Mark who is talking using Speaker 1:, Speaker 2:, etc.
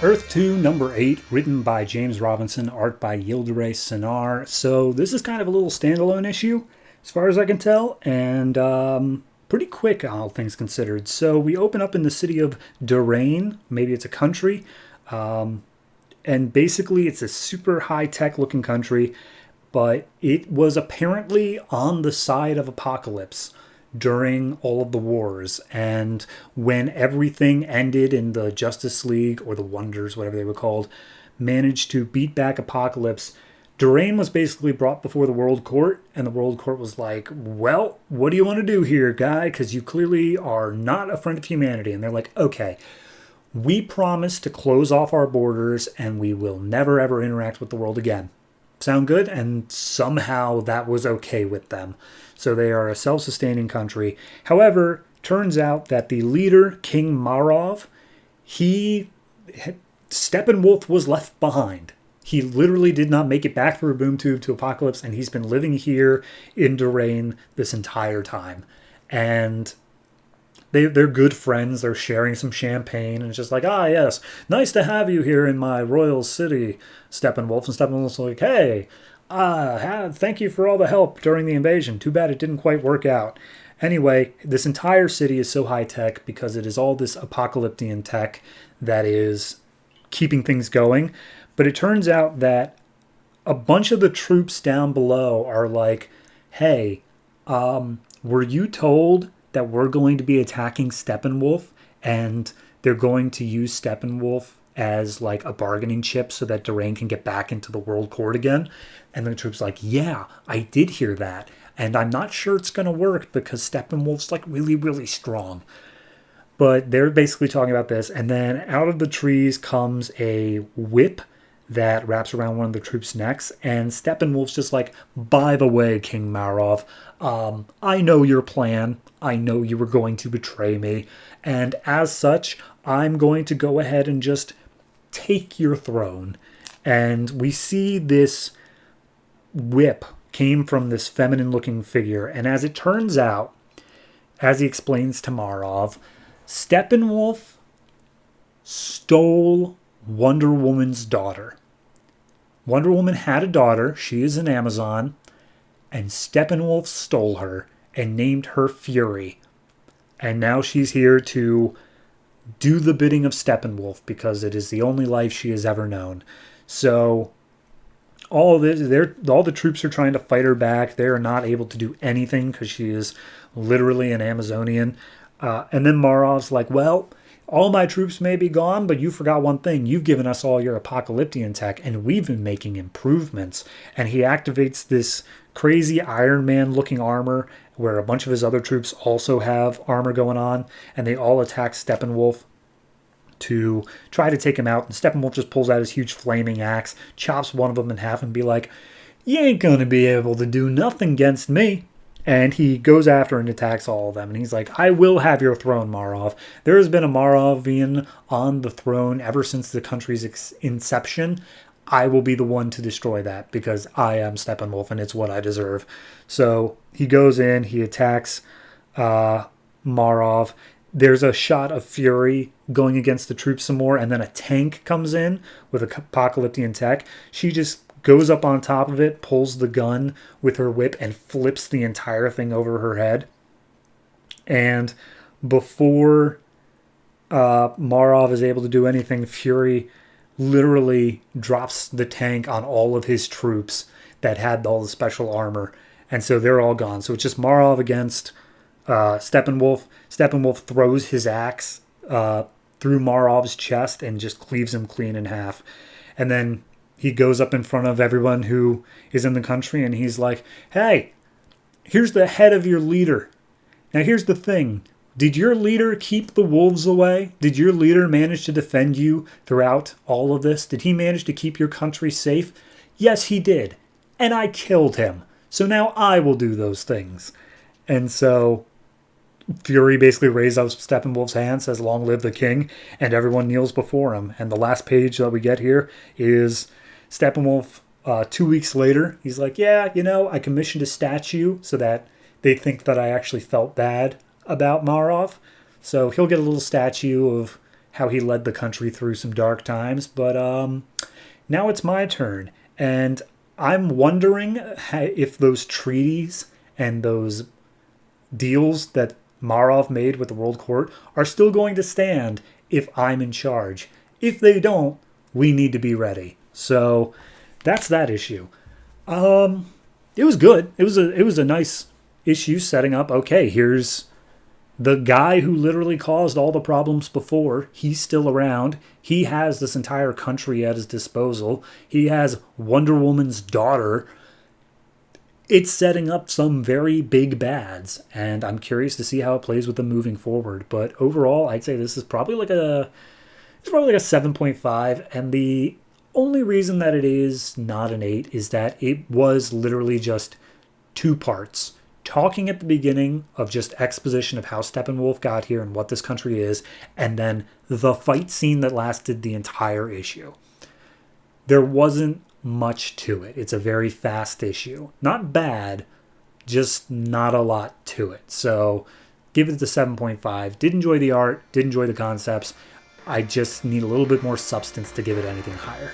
Speaker 1: Earth 2, number 8, written by James Robinson, art by Yildiray Sinar. So this is kind of a little standalone issue, as far as I can tell, and pretty quick, all things considered. So we open up in the city of Durain, maybe it's a country, and basically it's a super high-tech looking country, but it was apparently on the side of apocalypse during all of the wars, and when everything ended in the Justice League, or the Wonders, whatever they were called, managed to beat back Apocalypse, Durain was basically brought before the World Court, and the World Court was like, well, what do you want to do here, guy? Because you clearly are not a friend of humanity. And they're like, okay, we promise to close off our borders, and we will never ever interact with the world again. Sound good? And somehow that was okay with them. So they are a self-sustaining country. However, turns out that the leader, King Marov, Steppenwolf was left behind. He literally did not make it back through a boom tube to Apocalypse, and he's been living here in Durain this entire time. And they're good friends. They're sharing some champagne, and it's just like, yes, nice to have you here in my royal city, Steppenwolf. And Steppenwolf's like, hey, thank you for all the help during the invasion. Too bad it didn't quite work out. Anyway, this entire city is so high-tech because it is all this apocalyptic tech that is keeping things going. But it turns out that a bunch of the troops down below are like, hey, were you told that we're going to be attacking Steppenwolf, and they're going to use Steppenwolf as like a bargaining chip so that Durain can get back into the World Court again? And the troops like, yeah, I did hear that, and I'm not sure it's going to work because Steppenwolf's like really, really strong. But they're basically talking about this, and then out of the trees comes a whip that wraps around one of the troops' necks, and Steppenwolf's just like, by the way, King Marov, I know your plan. I know you were going to betray me, and as such, I'm going to go ahead and just take your throne. And we see this whip came from this feminine-looking figure, and as it turns out, as he explains to Marov, Steppenwolf stole Wonder Woman's daughter. Wonder Woman had a daughter. She is an Amazon. And Steppenwolf stole her and named her Fury. And now she's here to do the bidding of Steppenwolf because it is the only life she has ever known. So all the troops are trying to fight her back. They are not able to do anything because she is literally an Amazonian. And then Marov's like, well, all my troops may be gone, but you forgot one thing. You've given us all your apocalyptic tech, and we've been making improvements. And he activates this crazy Iron Man-looking armor, where a bunch of his other troops also have armor going on, and they all attack Steppenwolf to try to take him out. And Steppenwolf just pulls out his huge flaming axe, chops one of them in half, and be like, you ain't gonna be able to do nothing against me. And he goes after and attacks all of them. And he's like, I will have your throne, Marov. There has been a Marovian on the throne ever since the country's inception. I will be the one to destroy that because I am Steppenwolf and it's what I deserve. So he goes in, he attacks Marov. There's a shot of Fury going against the troops some more. And then a tank comes in with apocalyptic tech. She just goes up on top of it, pulls the gun with her whip, and flips the entire thing over her head. And before Marov is able to do anything, Fury literally drops the tank on all of his troops that had all the special armor. And so they're all gone. So it's just Marov against Steppenwolf. Steppenwolf throws his axe through Marov's chest and just cleaves him clean in half. And then he goes up in front of everyone who is in the country, and he's like, hey, here's the head of your leader. Now, here's the thing. Did your leader keep the wolves away? Did your leader manage to defend you throughout all of this? Did he manage to keep your country safe? Yes, he did. And I killed him. So now I will do those things. And so Fury basically raises up Steppenwolf's hand, says, long live the king, and everyone kneels before him. And the last page that we get here is Steppenwolf, 2 weeks later, he's like, yeah, I commissioned a statue so that they think that I actually felt bad about Marov. So he'll get a little statue of how he led the country through some dark times. But now it's my turn. And I'm wondering if those treaties and those deals that Marov made with the World Court are still going to stand if I'm in charge. If they don't, we need to be ready. So that's that issue. It was good. It was a nice issue setting up. Okay, here's the guy who literally caused all the problems before. He's still around. He has this entire country at his disposal. He has Wonder Woman's daughter. It's setting up some very big bads, and I'm curious to see how it plays with them moving forward. But overall, I'd say this is probably like a 7.5, and the only reason that it is not an 8 is that it was literally just 2 parts. Talking at the beginning of just exposition of how Steppenwolf got here and what this country is, and then the fight scene that lasted the entire issue. There wasn't much to it. It's a very fast issue. Not bad, just not a lot to it. So give it the 7.5. Did enjoy the art, did enjoy the concepts. I just need a little bit more substance to give it anything higher.